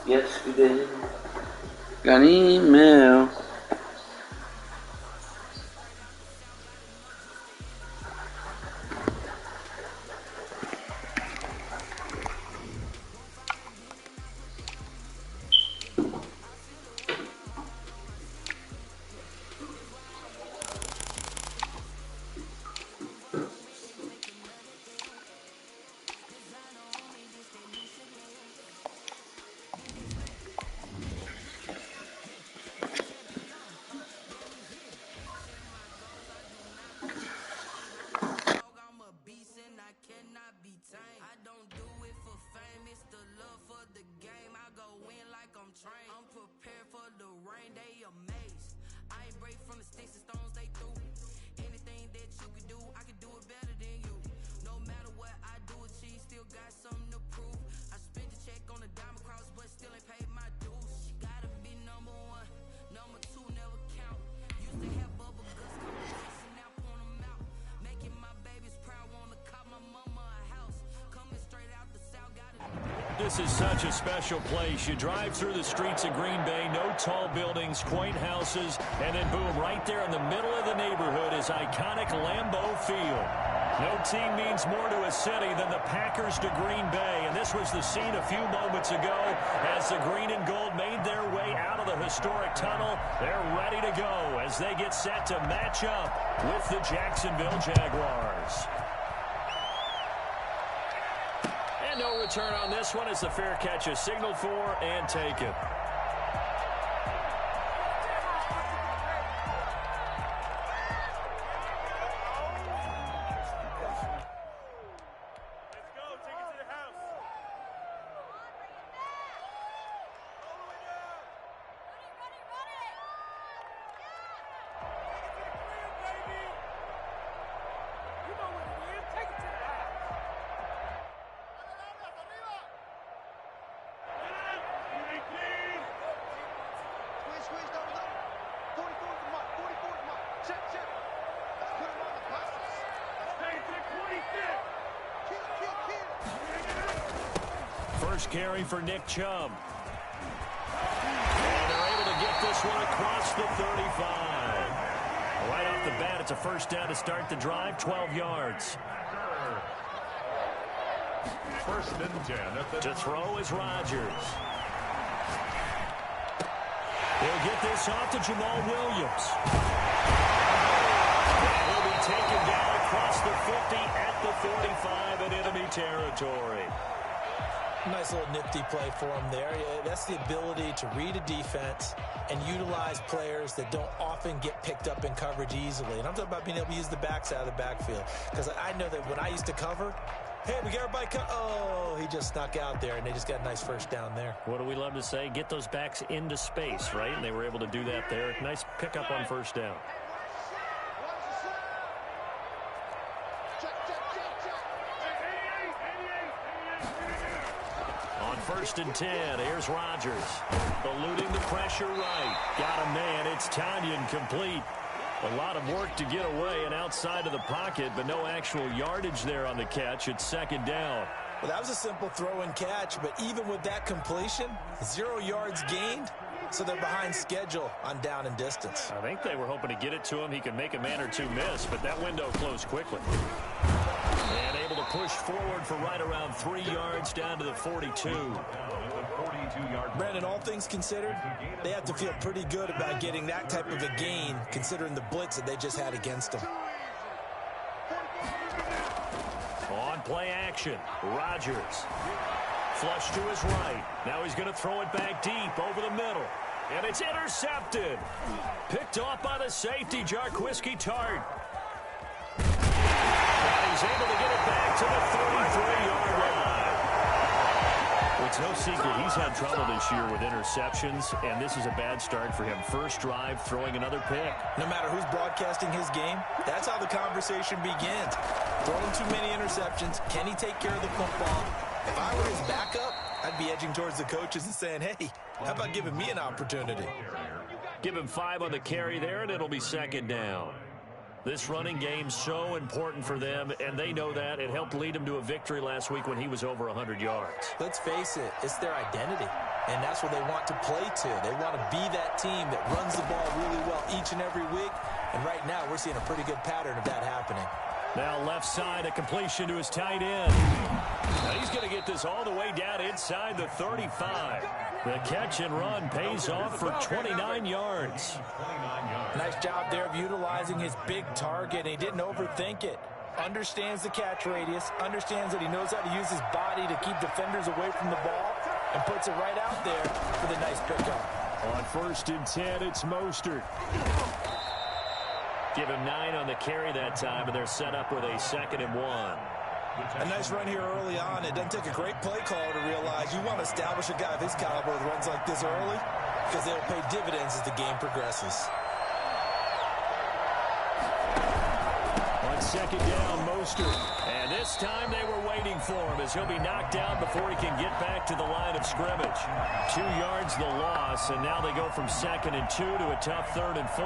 Yesterday, got an email. This is such a special place. You drive through the streets of Green Bay, no tall buildings, quaint houses, and then boom, right there in the middle of the neighborhood is iconic Lambeau Field. No team means more to a city than the Packers to Green Bay, and this was the scene a few moments ago as the green and gold made their way out of the historic tunnel. They're ready to go as they get set to match up with the Jacksonville Jaguars. And no return on this one as the fair catch is signaled for and taken. First carry for Nick Chubb. And they're able to get this one across the 35. Right off the bat, it's a first down to start the drive, 12 yards. First and 10. To throw is Rodgers. He'll get this off to Jamal Williams. And he'll be taken down across the 50 at the 45 in enemy territory. Nice little nifty play for him there. That's the ability to read a defense and utilize players that don't often get picked up in coverage easily. And I'm talking about being able to use the backs out of the backfield. Because I know that when I used to cover, hey, we got everybody oh, he just snuck out there, and they just got a nice first down there. What do we love to say? Get those backs into space, right? And they were able to do that there. Nice pickup on first down. First and 10. Here's Rodgers. Eluding the pressure right. Got a man. It's Tanyan complete. A lot of work to get away and outside of the pocket, but no actual yardage there on the catch. It's second down. Well, that was a simple throw and catch, but even with that completion, 0 yards gained, so they're behind schedule on down and distance. I think they were hoping to get it to him. He could make a man or two miss, but that window closed quickly. And able to push forward for right around 3 yards down to the 42. Brandon, all things considered, they have to feel pretty good about getting that type of a gain, considering the blitz that they just had against them. On play action, Rodgers. Flush to his right. Now he's going to throw it back deep over the middle. And it's intercepted. Picked off by the safety, Jarquiski Tart. And he's able to get it back to the 33-yard line. Well, it's no secret he's had trouble this year with interceptions, and this is a bad start for him. First drive, throwing another pick. No matter who's broadcasting his game, that's how the conversation begins. Throwing too many interceptions. Can he take care of the football? If I were his backup, I'd be edging towards the coaches and saying, hey, how about giving me an opportunity? Give him 5 on the carry there, and it'll be second down. This running game's so important for them, and they know that. It helped lead them to a victory last week when he was over 100 yards. Let's face it, it's their identity, and that's what they want to play to. They want to be that team that runs the ball really well each and every week, and right now we're seeing a pretty good pattern of that happening. Now left side, a completion to his tight end. Now he's going to get this all the way down inside the 35. The catch and run pays off for 29 yards. Nice job there of utilizing his big target, and he didn't overthink it. Understands the catch radius, understands that he knows how to use his body to keep defenders away from the ball, and puts it right out there for the nice pickup. On 1st and 10, it's Mostert. Give him 9 on the carry that time, and they're set up with a 2nd and 1. A nice run here early on. It doesn't take a great play caller to realize you want to establish a guy of his caliber with runs like this early, because they'll pay dividends as the game progresses. On 2nd down, Mostert. And this time they were waiting for him as he'll be knocked down before he can get back to the line of scrimmage. 2 yards the loss, and now they go from 2nd and 2 to a tough 3rd and 4.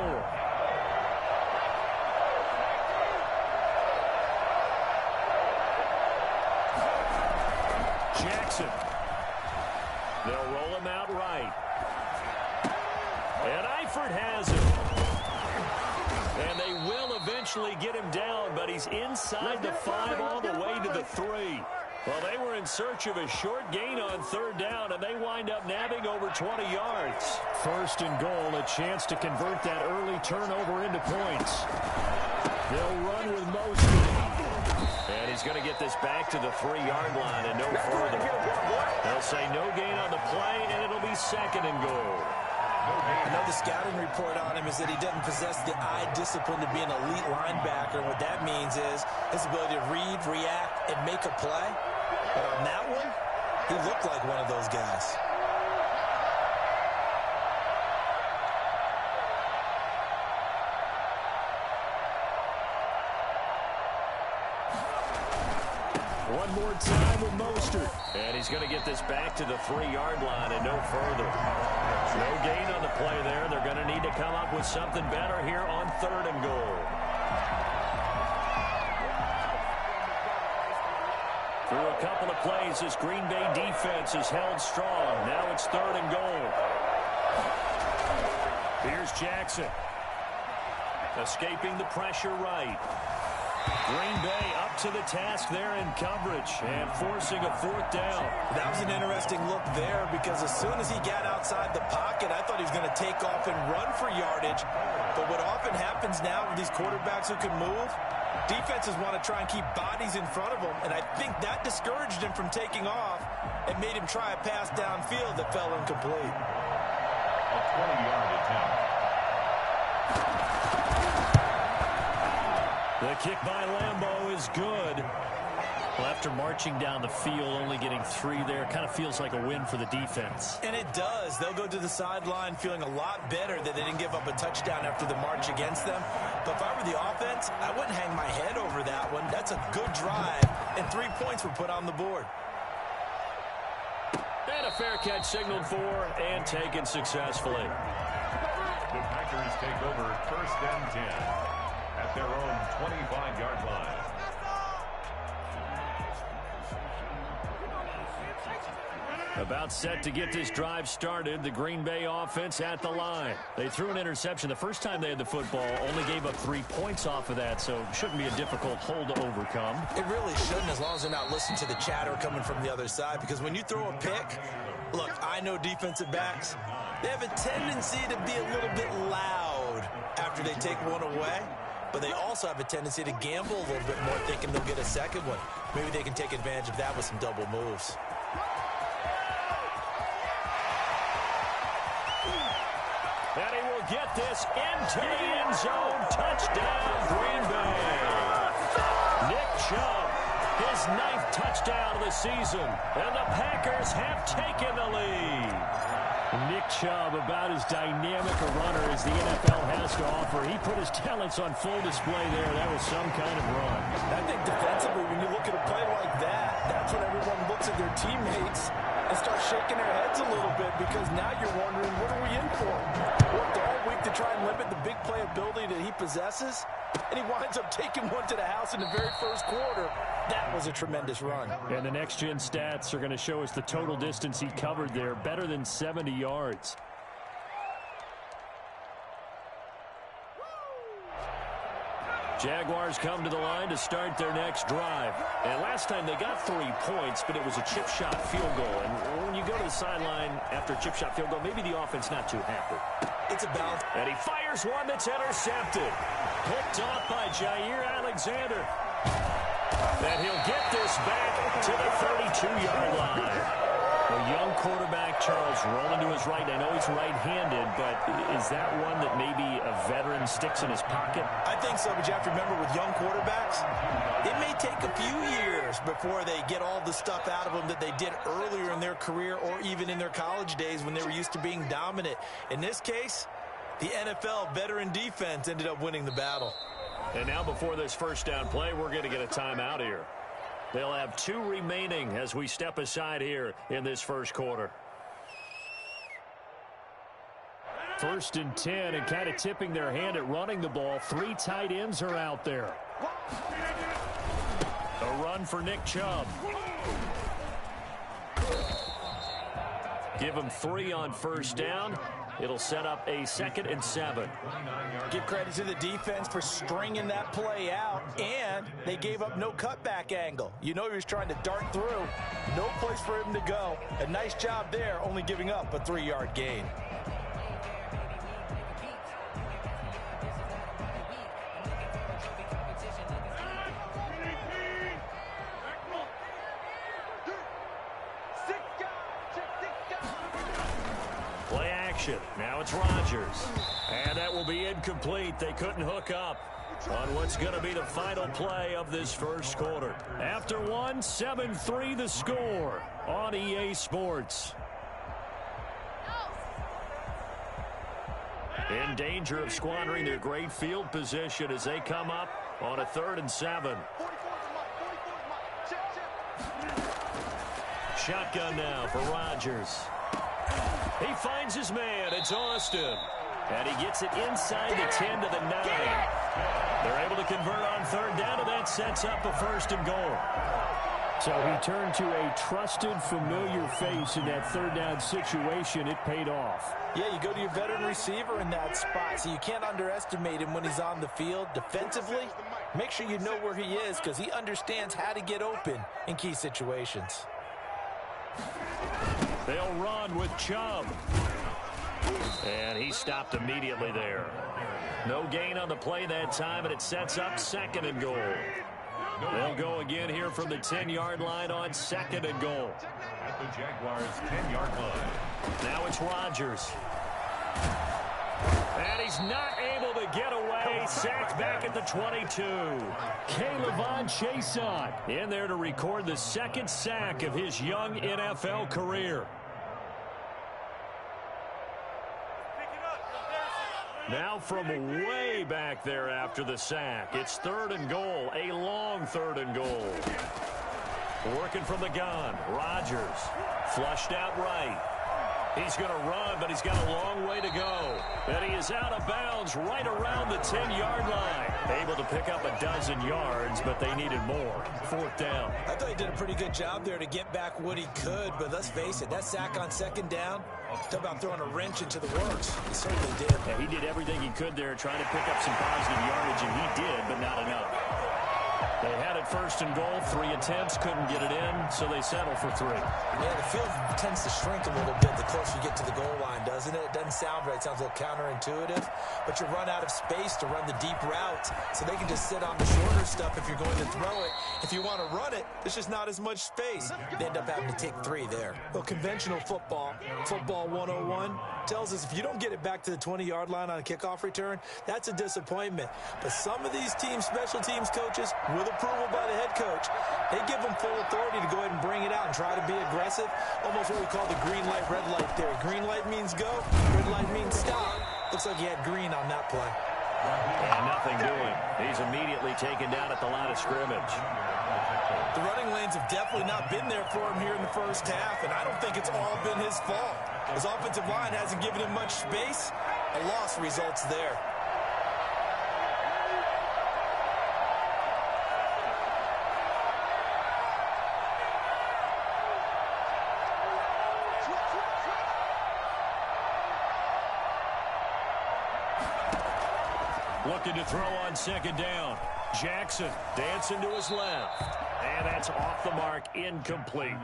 Jackson. They'll roll him out right. And Eifert has him. And they will eventually get him down, but he's inside the 5 all the way to the 3. Well, they were in search of a short gain on 3rd down, and they wind up nabbing over 20 yards. 1st and goal, a chance to convert that early turnover into points. They'll run with Mostert. And he's going to get this back to the 3-yard line and no further. They'll say no gain on the play, and it'll be 2nd and goal. I know the scouting report on him is that he doesn't possess the eye discipline to be an elite linebacker. What that means is his ability to read, react, and make a play. But on that one, he looked like one of those guys. One more time with Mostert. And he's going to get this back to the 3-yard line and no further. No gain on the play there. They're going to need to come up with something better here on 3rd and goal. Through a couple of plays, this Green Bay defense is held strong. Now it's 3rd and goal. Here's Jackson. Escaping the pressure right. Green Bay up to the task there in coverage and forcing a 4th down. That was an interesting look there because as soon as he got outside the pocket, I thought he was going to take off and run for yardage. But what often happens now with these quarterbacks who can move, defenses want to try and keep bodies in front of them, and I think that discouraged him from taking off and made him try a pass downfield that fell incomplete. A 20-yard attempt. The kick by Lambeau is good. Well, after marching down the field, only getting 3 there, kind of feels like a win for the defense. And it does. They'll go to the sideline feeling a lot better that they didn't give up a touchdown after the march against them. But if I were the offense, I wouldn't hang my head over that one. That's a good drive, and 3 points were put on the board. And a fair catch signaled for and taken successfully. The Packers take over 1st and 10 at their own 25-yard line. About set to get this drive started, the Green Bay offense at the line. They threw an interception the first time they had the football, only gave up 3 points off of that, so shouldn't be a difficult hole to overcome. It really shouldn't, as long as they're not listening to the chatter coming from the other side, because when you throw a pick, look, I know defensive backs, they have a tendency to be a little bit loud after they take one away, but they also have a tendency to gamble a little bit more, thinking they'll get a second one. Maybe they can take advantage of that with some double moves. And he will get this into the end zone. Touchdown, Green Bay. Nick Chubb, his 9th touchdown of the season. And the Packers have taken the lead. Nick Chubb, about as dynamic a runner as the NFL has to offer. He put his talents on full display there. That was some kind of run. I think defensively, when you look at a play like that, that's when everyone looks at their teammates and start shaking their heads a little bit, because now you're wondering, what are we in for? Worked all week to try and limit the big play ability that he possesses, and he winds up taking one to the house in the very first quarter. That was a tremendous run. And the next-gen stats are going to show us the total distance he covered there, better than 70 yards. Jaguars come to the line to start their next drive. And last time they got 3 points, but it was a chip shot field goal. And when you go to the sideline after a chip shot field goal, maybe the offense not too happy. It's a balance. And he fires one that's intercepted. Picked off by Jair Alexander. And he'll get this back to the 32-yard line. A young quarterback, Charles, rolling to his right. I know he's right-handed, but is that one that maybe a veteran sticks in his pocket? I think so, but you have to remember with young quarterbacks, it may take a few years before they get all the stuff out of them that they did earlier in their career or even in their college days when they were used to being dominant. In this case, the NFL veteran defense ended up winning the battle. And now before this first down play, we're going to get a timeout here. They'll have 2 remaining as we step aside here in this first quarter. 1st and 10, and kind of tipping their hand at running the ball. 3 tight ends are out there. A run for Nick Chubb. Give him 3 on first down. It'll set up a 2nd and 7. Give credit to the defense for stringing that play out, and they gave up no cutback angle. You know he was trying to dart through. No place for him to go. A nice job there, only giving up a 3-yard gain. Play action. Now it's Rodgers. And that will be incomplete. They couldn't hook up on what's going to be the final play of this first quarter. After 1, 7-3 the score on EA Sports. In danger of squandering their great field position as they come up on a 3rd and 7. Shotgun now for Rodgers. He finds his man. It's Austin. And he gets it inside the 10 to the 9. They're able to convert on 3rd down, and that sets up a 1st and goal. So he turned to a trusted, familiar face in that 3rd down situation. It paid off. Yeah, you go to your veteran receiver in that spot, so you can't underestimate him when he's on the field. Defensively, make sure you know where he is because he understands how to get open in key situations. They'll run with Chubb. And he stopped immediately there. No gain on the play that time, and it sets up 2nd and goal. They'll go again here from the 10-yard line on 2nd and goal. At the Jaguars' 10-yard line. Now it's Rodgers. And he's not able to get away. Sacked back at the 22. K'Lavon Chaisson in there to record the 2nd sack of his young NFL career. Now from way back there after the sack, it's 3rd and goal, a long 3rd and goal. Working from the gun, Rodgers flushed out right. He's going to run, but he's got a long way to go. And he is out of bounds right around the 10-yard line. Able to pick up a dozen yards, but they needed more. 4th down. I thought he did a pretty good job there to get back what he could, but let's face it, that sack on 2nd down, talk about throwing a wrench into the works. He certainly did. Yeah, he did everything he could there trying to pick up some positive yardage, and he did, but not enough. They had it 1st and goal, 3 attempts, couldn't get it in, so they settle for 3. Yeah, the field tends to shrink a little bit the closer you get to the goal line, doesn't it? It doesn't sound right. It sounds a little counterintuitive, but you run out of space to run the deep route, so they can just sit on the shorter stuff if you're going to throw it. If you want to run it, there's just not as much space. They end up having to take 3 there. Well, conventional football 101, tells us if you don't get it back to the 20-yard line on a kickoff return, that's a disappointment. But some of these teams, special teams coaches, with approval by the head coach, they give them full authority to go ahead and bring it out and try to be aggressive. Almost what we call the green light, red light theory. Green light means go, red light means stop. Looks like he had green on that play. And nothing doing. He's immediately taken down at the line of scrimmage. The running lanes have definitely not been there for him here in the first half, and I don't think it's all been his fault. His offensive line hasn't given him much space. A loss results there. Looking to throw on second down. Jackson dancing to his left. And that's off the mark, incomplete.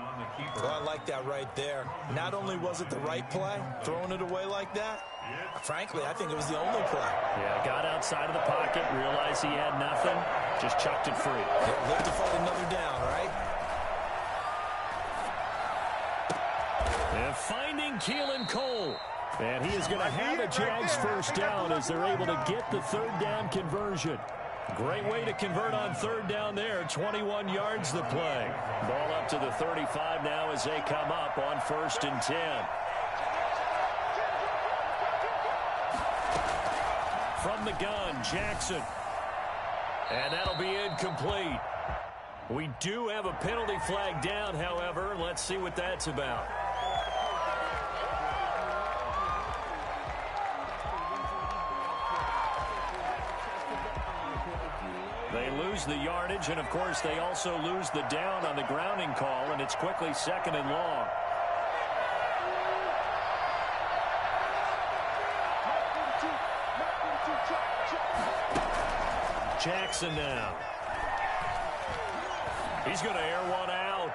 Well, I like that right there. Not only was it the right play, throwing it away like that, frankly, I think it was the only play. Yeah, got outside of the pocket, realized he had nothing, just chucked it free. Yeah, lived to fight another down, right? And finding Keelan Cole. And he is going to have a Jags first down as they're able to get the third down conversion. Great way to convert on third down there. 21 yards the play. Ball up to the 35 now as they come up on 1st and 10. From the gun, Jackson. And that'll be incomplete. We do have a penalty flag down, however. Let's see what that's about. They lose the yardage, and of course they also lose the down on the grounding call, and it's quickly 2nd and long. Jackson now. He's going to air one out.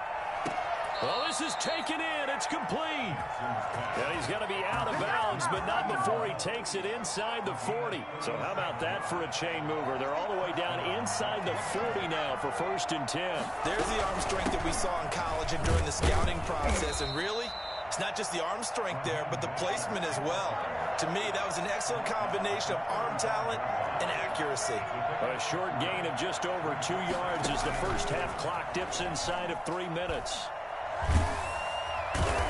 Well, this is taken in. It's complete. Yeah, he's going to be out of bounds, but not before he takes it inside the 40. So how about that for a chain mover? They're all the way down inside the 40 now for 1st and 10. There's the arm strength that we saw in college and during the scouting process. And really, it's not just the arm strength there, but the placement as well. To me, that was an excellent combination of arm talent and accuracy. A short gain of just over 2 yards as the first half clock dips inside of 3 minutes.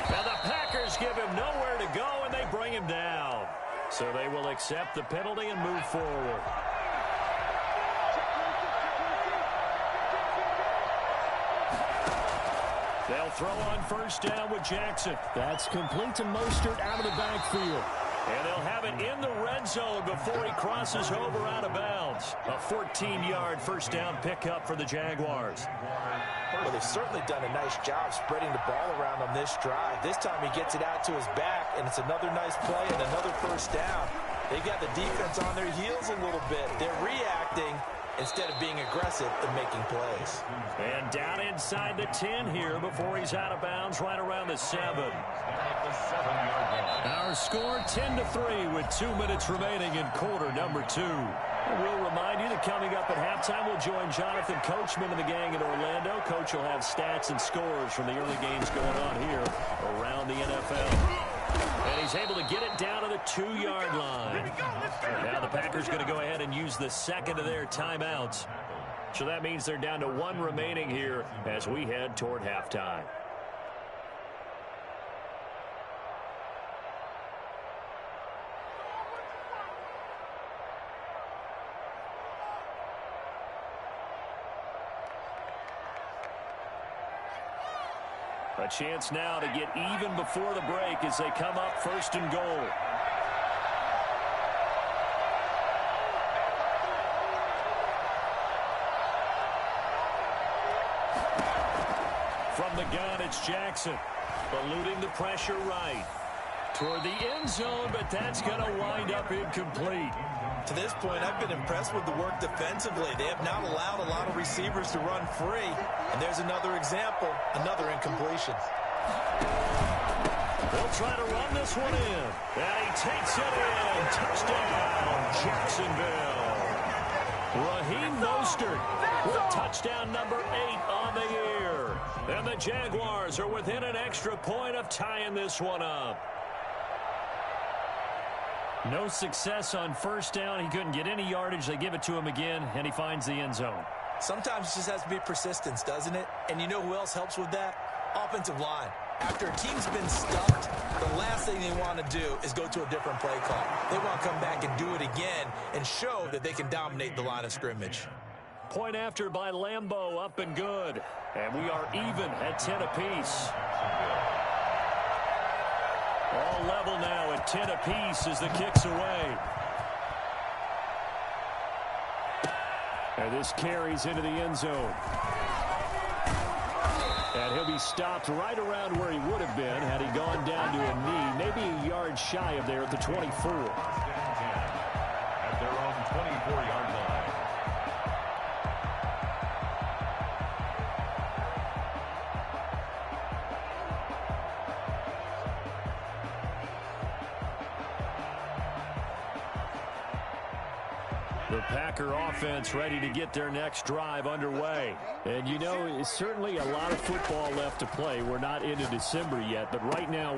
Now the Packers give him nowhere to go, and they bring him down. So they will accept the penalty and move forward. They'll throw on 1st down with Jackson. That's complete to Mostert out of the backfield. And they'll have it in the red zone before he crosses over out of bounds. A 14-yard first down pickup for the Jaguars. Well, they've certainly done a nice job spreading the ball around on this drive. This time he gets it out to his back, and it's another nice play and another first down. They've got the defense on their heels a little bit. They're reacting instead of being aggressive and making plays. And down inside the 10 here before he's out of bounds right around the 7. Our score 10-3 with 2 minutes remaining in quarter number 2. And we'll remind you that coming up at halftime, we'll join Jonathan Coachman and the gang in Orlando. Coach will have stats and scores from the early games going on here around the NFL. And he's able to get it down to the 2-yard line. Now the Packers going to go ahead and use the second of their timeouts. So that means they're down to 1 remaining here as we head toward halftime. A chance now to get even before the break as they come up 1st and goal. From the gun, it's Jackson. Eluding the pressure right. Toward the end zone, but that's going to wind up incomplete. To this point, I've been impressed with the work defensively. They have not allowed a lot of receivers to run free. And there's another example, another incompletion. They'll try to run this one in. And he takes it in. Touchdown, Jacksonville. Raheem Mostert with touchdown number 8 on the year. And the Jaguars are within an extra point of tying this one up. No success on 1st down. He couldn't get any yardage. They give it to him again, and he finds the end zone. Sometimes it just has to be persistence, doesn't it? And you know who else helps with that? Offensive line. After a team's been stuffed, the last thing they want to do is go to a different play call. They want to come back and do it again and show that they can dominate the line of scrimmage. Point after by Lambeau, up and good. And we are even at 10 apiece. All level now at 10 apiece as the kick's away. And this carries into the end zone. And he'll be stopped right around where he would have been had he gone down to a knee, maybe a yard shy of there at the 24. At their own The Packer offense ready to get their next drive underway. And, you know, it's certainly a lot of football left to play. We're not into December yet, but right now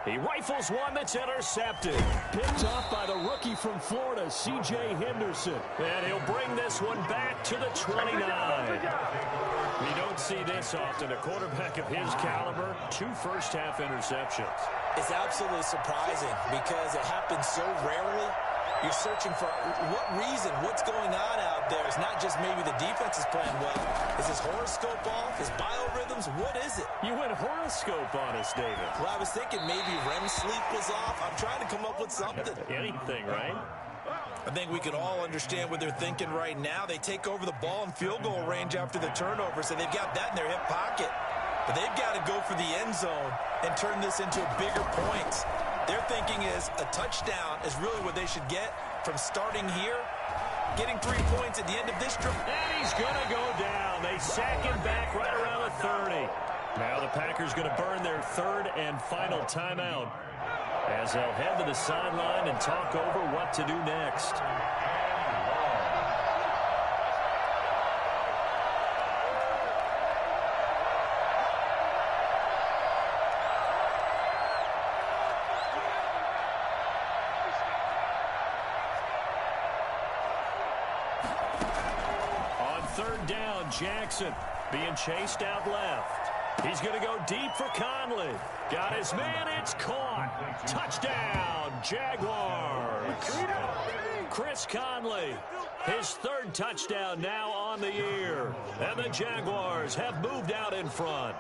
he rifles one that's intercepted. Picked off by the rookie from Florida, C.J. Henderson. And he'll bring this one back to the 29. You don't see this often. A quarterback of his caliber, 2 first-half interceptions. It's absolutely surprising because it happens so rarely. You're searching for what reason, what's going on out there. It's not just maybe the defense is playing well. Is his horoscope off? His biorhythms? What is it? You went horoscope on us, David. Well, I was thinking maybe REM sleep was off. I'm trying to come up with something. Anything, right? I think we can all understand what they're thinking right now. They take over the ball in field goal range after the turnover, so they've got that in their hip pocket. But they've got to go for the end zone and turn this into bigger points. Their thinking is a touchdown is really what they should get from starting here, getting 3 points at the end of this drive. And he's going to go down. They sack him back right around the 30. Now the Packers going to burn their 3rd and final timeout as they'll head to the sideline and talk over what to do next. Jackson being chased out left. He's going to go deep for Conley. Got his man. It's caught. Touchdown, Jaguars. Chris Conley, his 3rd touchdown now on the year. And the Jaguars have moved out in front.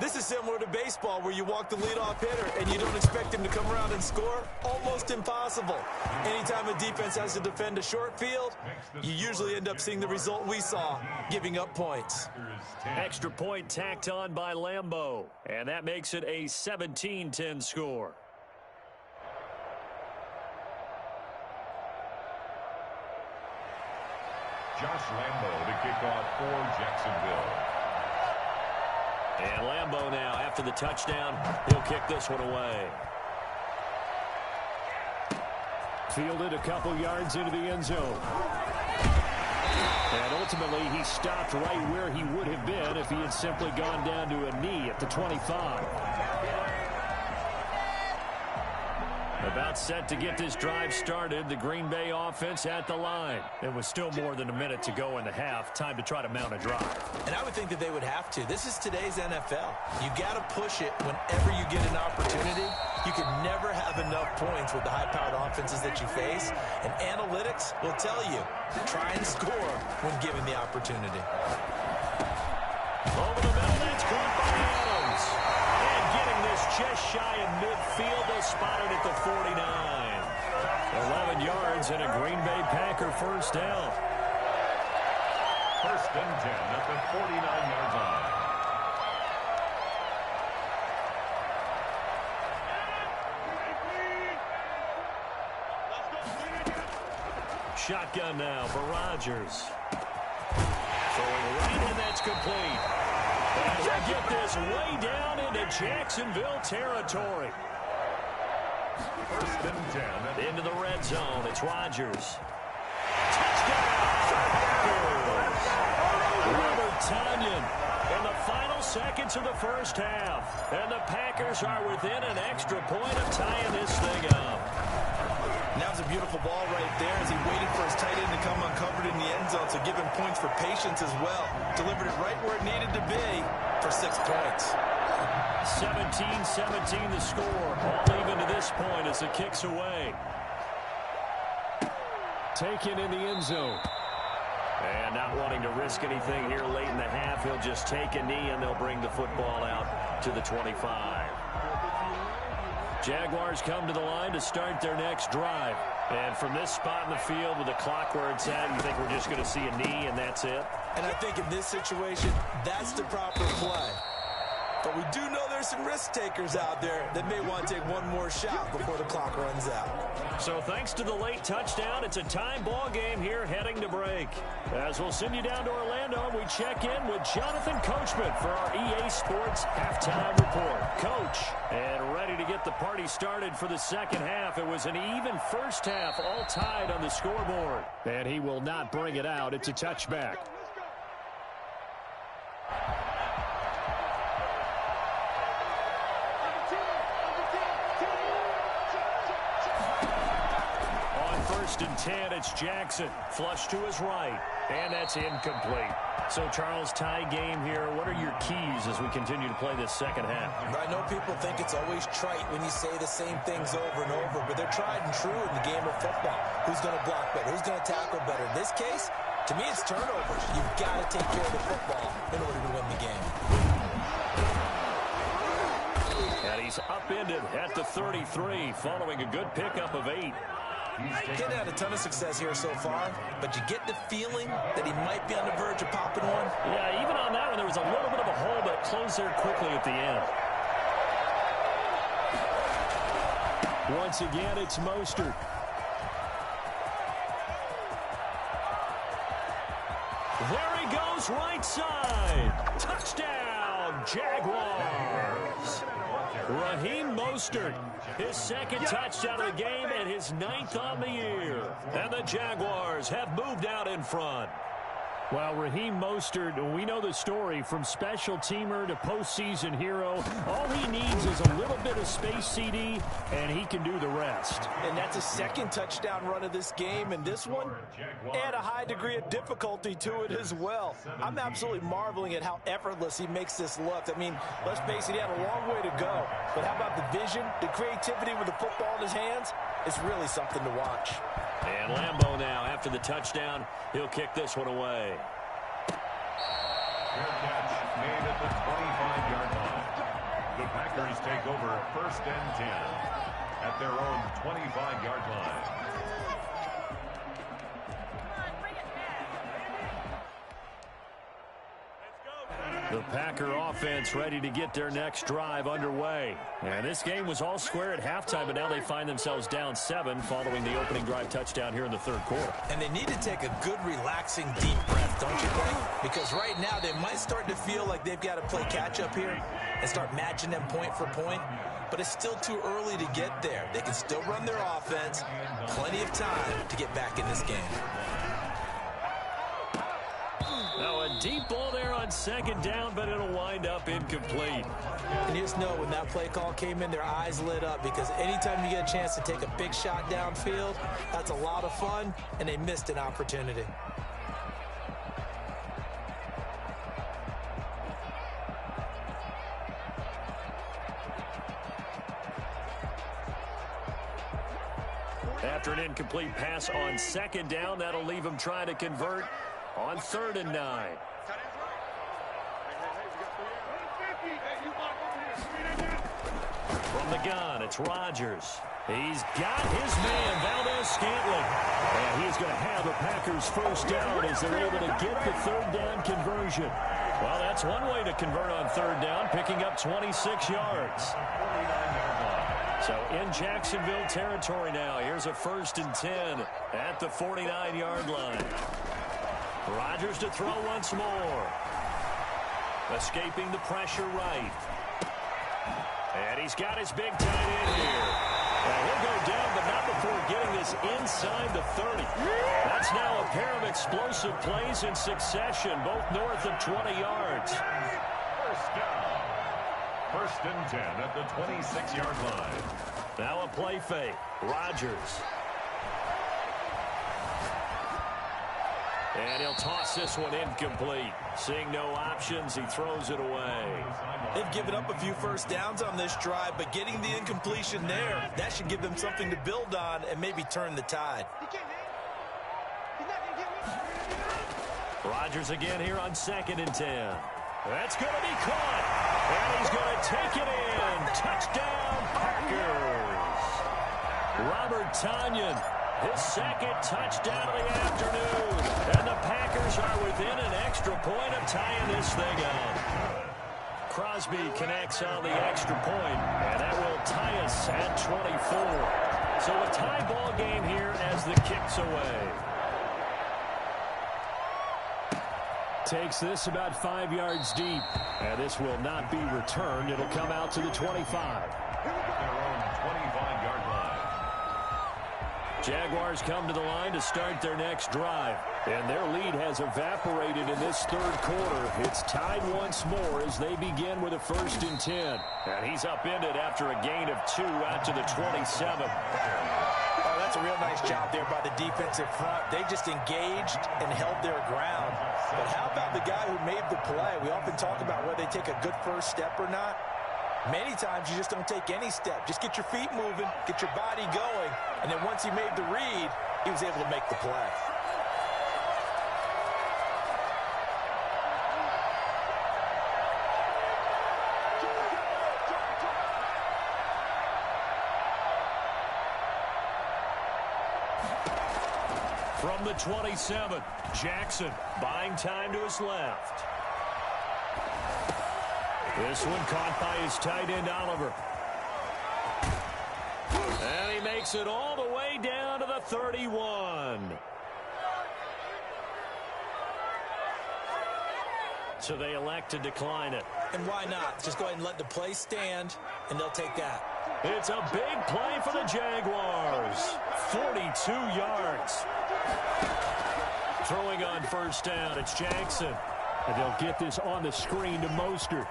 This is similar to baseball where you walk the leadoff hitter and you don't expect him to come around and score. Almost impossible. Anytime a defense has to defend a short field, you usually end up seeing the result we saw, giving up points. Extra point tacked on by Lambeau. And that makes it a 17-10 score. Josh Lambeau to kick off for Jacksonville. And Lambeau now, after the touchdown, he'll kick this one away. Fielded a couple yards into the end zone. And ultimately, he stopped right where he would have been if he had simply gone down to a knee at the 25. About set to get this drive started, the Green Bay offense at the line. It was still more than a minute to go in the half. Time to try to mount a drive. And I would think that they would have to. This is today's NFL. You got to push it whenever you get an opportunity. You can never have enough points with the high-powered offenses that you face. And analytics will tell you, try and score when given the opportunity. Over the middle, that's caught by Adams. And getting this just shy of midfield, they'll spot it at the 49. 11 yards and a Green Bay Packer first down. 1st and 10 at the 49-yard line. Shotgun now for Rodgers. Throwing right, and that's complete. And we'll get this way down into Jacksonville territory. 1st and 10. Into the red zone. It's Rodgers. Touchdown! Robert Tonyan in the final seconds of the first half. And the Packers are within an extra point of tying this thing up. And that was a beautiful ball right there as he waited for his tight end to come uncovered in the end zone, so give him points for patience as well. Delivered it right where it needed to be for 6 points. 17-17 the score. All even to this point as it kicks away. Taken in the end zone. And not wanting to risk anything here late in the half, he'll just take a knee and they'll bring the football out to the 25. Jaguars come to the line to start their next drive. And from this spot in the field with the clock where it's at, you think we're just going to see a knee and that's it? And I think in this situation, that's the proper play. But we do know there's some risk takers out there that may want to take one more shot before the clock runs out. So thanks to the late touchdown, it's a time ball game here heading to break. As we'll send you down to Orlando, we check in with Jonathan Coachman for our EA Sports Halftime Report. Coach, and ready to get the party started for the second half. It was an even first half, all tied on the scoreboard. And he will not bring it out. It's a touchback. First and 10, it's Jackson. Flush to his right, and that's incomplete. So, Charles, tie game here. What are your keys as we continue to play this second half? I know people think it's always trite when you say the same things over and over, but they're tried and true in the game of football. Who's going to block better? Who's going to tackle better? In this case, to me, it's turnovers. You've got to take care of the football in order to win the game. And he's upended at the 33, following a good pickup of 8. Getting had a ton of success here so far, but you get the feeling that he might be on the verge of popping one. Yeah, even on that one, there was a little bit of a hole, but it closed there quickly at the end. Once again, it's Mostert. There he goes, right side. Touchdown, Jaguars. Raheem Mostert, his second touchdown of the game and his 9th on the year. And the Jaguars have moved out in front. Well, Raheem Mostert, we know the story, from special teamer to postseason hero. All he needs is a little bit of space, CD, and he can do the rest. And that's a second touchdown run of this game, and this one had a high degree of difficulty to it as well. I'm absolutely marveling at how effortless he makes this look. I mean, let's face it, he had a long way to go. But how about the vision, the creativity with the football in his hands? It's really something to watch. And Lambeau now, after the touchdown, he'll kick this one away. Fair catch made at the 25-yard line. The Packers take over first and 10 at their own 25-yard line. The Packer offense ready to get their next drive underway. And this game was all square at halftime, but now they find themselves down 7 following the opening drive touchdown here in the third quarter. And they need to take a good, relaxing, deep breath, don't you think? Because right now they might start to feel like they've got to play catch-up here and start matching them point for point. But it's still too early to get there. They can still run their offense. Plenty of time to get back in this game. Now a deep ball there on second down, but it'll wind up incomplete. And you just know when that play call came in, their eyes lit up, because anytime you get a chance to take a big shot downfield, that's a lot of fun, and they missed an opportunity. After an incomplete pass on second down, that'll leave him trying to convert on 3rd and 9. From the gun, it's Rodgers. He's got his man, Valdez-Scantling. And he's going to have the Packers first down as they're able to get the 3rd down conversion. Well, that's one way to convert on 3rd down, picking up 26 yards. So in Jacksonville territory now. Here's a 1st and 10 at the 49-yard line. Rodgers to throw once more. Escaping the pressure right. And he's got his big tight end here. And he'll go down, but not before getting this inside the 30. That's now a pair of explosive plays in succession, both north of 20 yards. First down. 1st and 10 at the 26-yard line. Now a play fake. Rodgers. And he'll toss this one incomplete. Seeing no options, he throws it away. They've given up a few first downs on this drive, but getting the incompletion there, that should give them something to build on and maybe turn the tide. Rodgers again here on 2nd and 10. That's going to be caught. And he's going to take it in. Touchdown, Packers. Robert Tonyan, his 2nd touchdown of the afternoon. And the Packers are within an extra point of tying this thing up. Crosby connects on the extra point, and that will tie us at 24. So a tie ball game here as the kick's away. Takes this about 5 yards deep, and this will not be returned. It'll come out to the 25. Their own 25-yard line. Jaguars come to the line to start their next drive, and their lead has evaporated in this third quarter. It's tied once more as they begin with a 1st and 10. And he's upended after a gain of 2 out to the 27. Oh, that's a real nice job there by the defensive front. They just engaged and held their ground. But how about the guy who made the play? We often talk about whether they take a good first step or not. Many times you just don't take any step. Just get your feet moving, get your body going, and then once he made the read, he was able to make the play. From the 27, Jackson buying time to his left. This one caught by his tight end, Oliver. And he makes it all the way down to the 31. So they elect to decline it. And why not? Just go ahead and let the play stand, and they'll take that. It's a big play for the Jaguars. 42 yards. Throwing on 1st down, it's Jackson. And they'll get this on the screen to Mostert.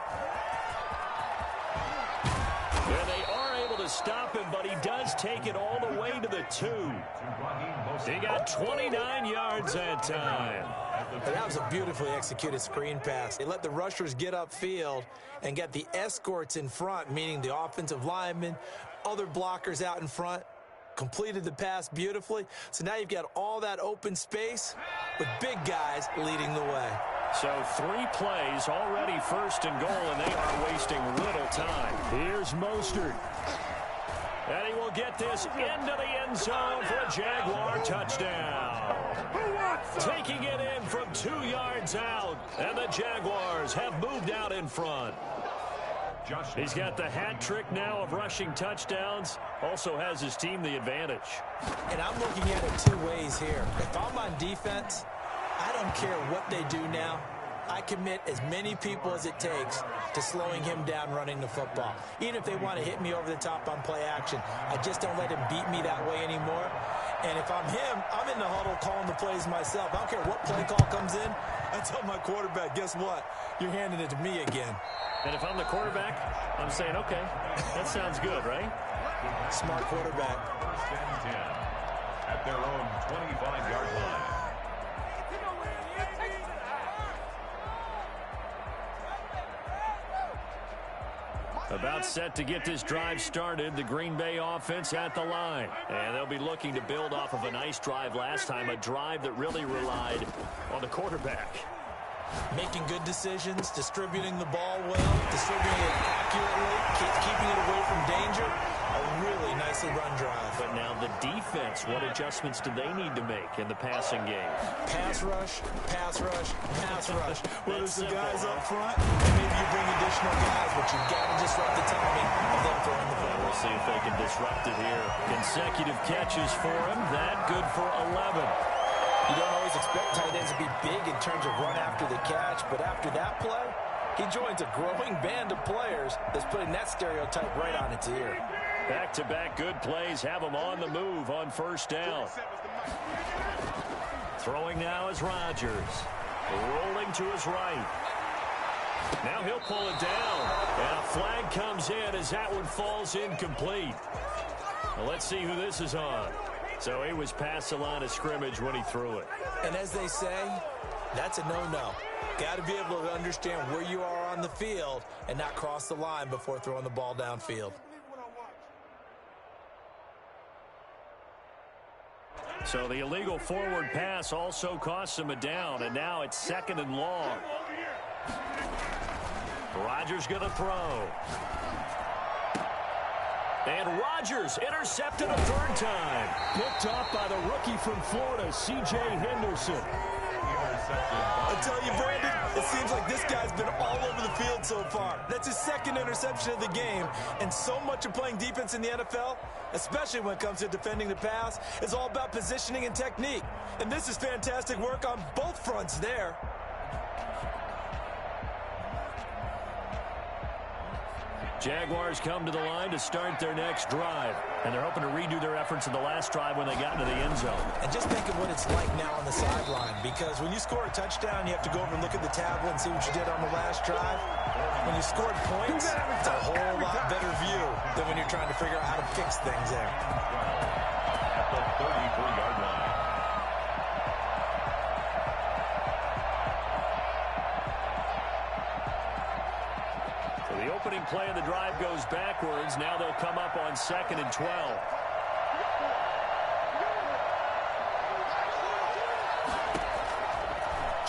And they are able to stop him, but he does take it all the way to the 2. He got 29 yards that time. And that was a beautifully executed screen pass. They let the rushers get upfield and get the escorts in front, meaning the offensive linemen, other blockers out in front. Completed the pass beautifully. So now you've got all that open space with big guys leading the way. So 3 plays already 1st and goal, and they are wasting little time. Here's Mostert. And he will get this into the end zone for a Jaguar touchdown. Taking it in from 2 yards out, and the Jaguars have moved out in front. He's got the hat trick now of rushing touchdowns. Also has his team the advantage. And I'm looking at it 2 ways here. If I'm on defense, I don't care what they do now. I commit as many people as it takes to slowing him down running the football. Even if they want to hit me over the top on play action, I just don't let him beat me that way anymore. And if I'm him, I'm in the huddle calling the plays myself. I don't care what play call comes in. I tell my quarterback, guess what? You're handing it to me again. And if I'm the quarterback, I'm saying, okay, that sounds good, right? Smart quarterback. 1st and 10 at their own 25-yard line. About set to get this drive started, the Green Bay offense at the line. And they'll be looking to build off of a nice drive last time, a drive that really relied on the quarterback. Making good decisions, distributing the ball well, distributing it accurately, keeping it away from danger. A really nicely run drive. But now the defense, what adjustments do they need to make in the passing game? Pass rush, pass rush, pass rush. Whether it's the guys up front, and maybe you bring additional guys, but you've got to disrupt the timing of them throwing the ball. We'll see if they can disrupt it here. Consecutive catches for him. That good for 11. You don't always expect tight ends to be big in terms of run after the catch, but after that play, he joins a growing band of players that's putting that stereotype right on its ear. Back-to-back good plays have him on the move on 1st down. Throwing now is Rodgers. Rolling to his right. Now he'll pull it down. And a flag comes in as that one falls incomplete. Well, let's see who this is on. So he was past the line of scrimmage when he threw it. And as they say, that's a no-no. Got to be able to understand where you are on the field and not cross the line before throwing the ball downfield. So the illegal forward pass also costs him a down, and now it's 2nd and long. Rodgers going to throw. And Rodgers intercepted a 3rd time. Picked off by the rookie from Florida, C.J. Henderson. Intercepted. I tell you, Brandon, it seems like this guy's been all over the field so far. That's his second interception of the game, and so much of playing defense in the NFL, especially when it comes to defending the pass, is all about positioning and technique. And this is fantastic work on both fronts there. Jaguars come to the line to start their next drive. And they're hoping to redo their efforts in the last drive when they got into the end zone. And just think of what it's like now on the sideline, because when you score a touchdown, you have to go over and look at the tablet and see what you did on the last drive. When you scored points, it's a whole lot better view than when you're trying to figure out how to fix things there. At the 33-yard line. The opening play of the drive goes backwards. Now they'll come up on 2nd and 12.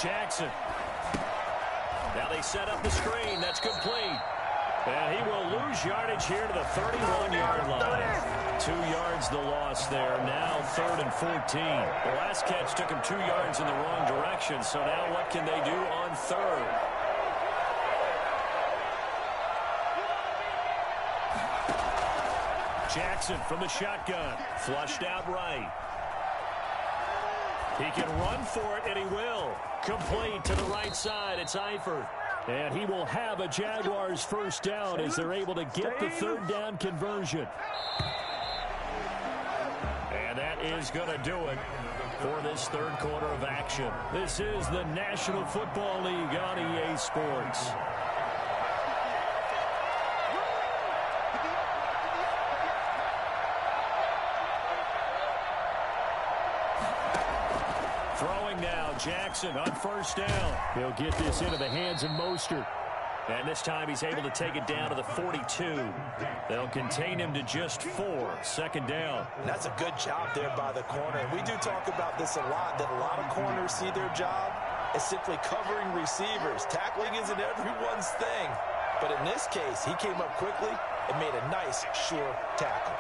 Jackson. Now they set up the screen. That's complete. And he will lose yardage here to the 31-yard line. 2 yards the loss there. Now 3rd and 14. The last catch took him 2 yards in the wrong direction. So now what can they do on 3rd? Jackson from the shotgun. Flushed out right. He can run for it, and he will. Complete to the right side. It's Eifert. And he will have a Jaguars first down as they're able to get the 3rd down conversion. And that is going to do it for this 3rd quarter of action. This is the National Football League on EA Sports. Throwing now, Jackson on first down. He'll get this into the hands of Mostert. And this time he's able to take it down to the 42. They'll contain him to just 4. 2nd down. And that's a good job there by the corner. We do talk about this a lot, that a lot of corners see their job as simply covering receivers. Tackling isn't everyone's thing. But in this case, he came up quickly and made a nice, sure tackle.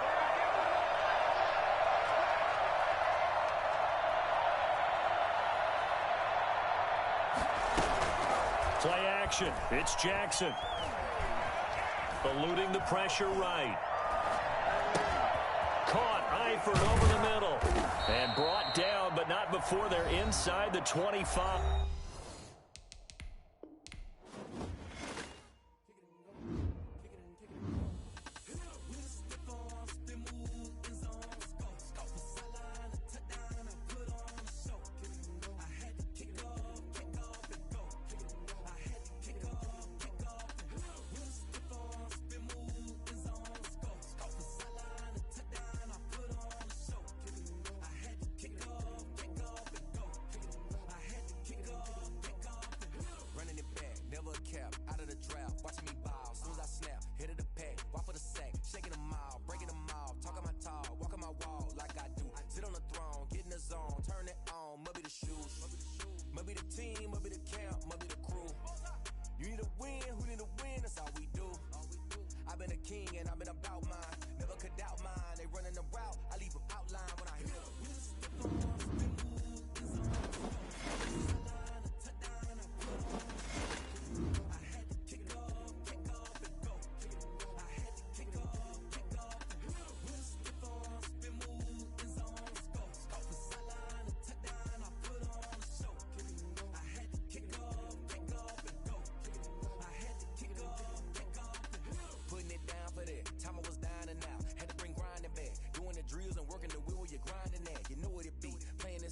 Play action. It's Jackson. Eluding the pressure right. Caught Eifert over the middle. And brought down, but not before they're inside the 25.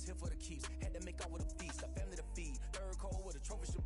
Here for the keeps, had to make out with a feast. A family to feed, 3rd cold with a trophy should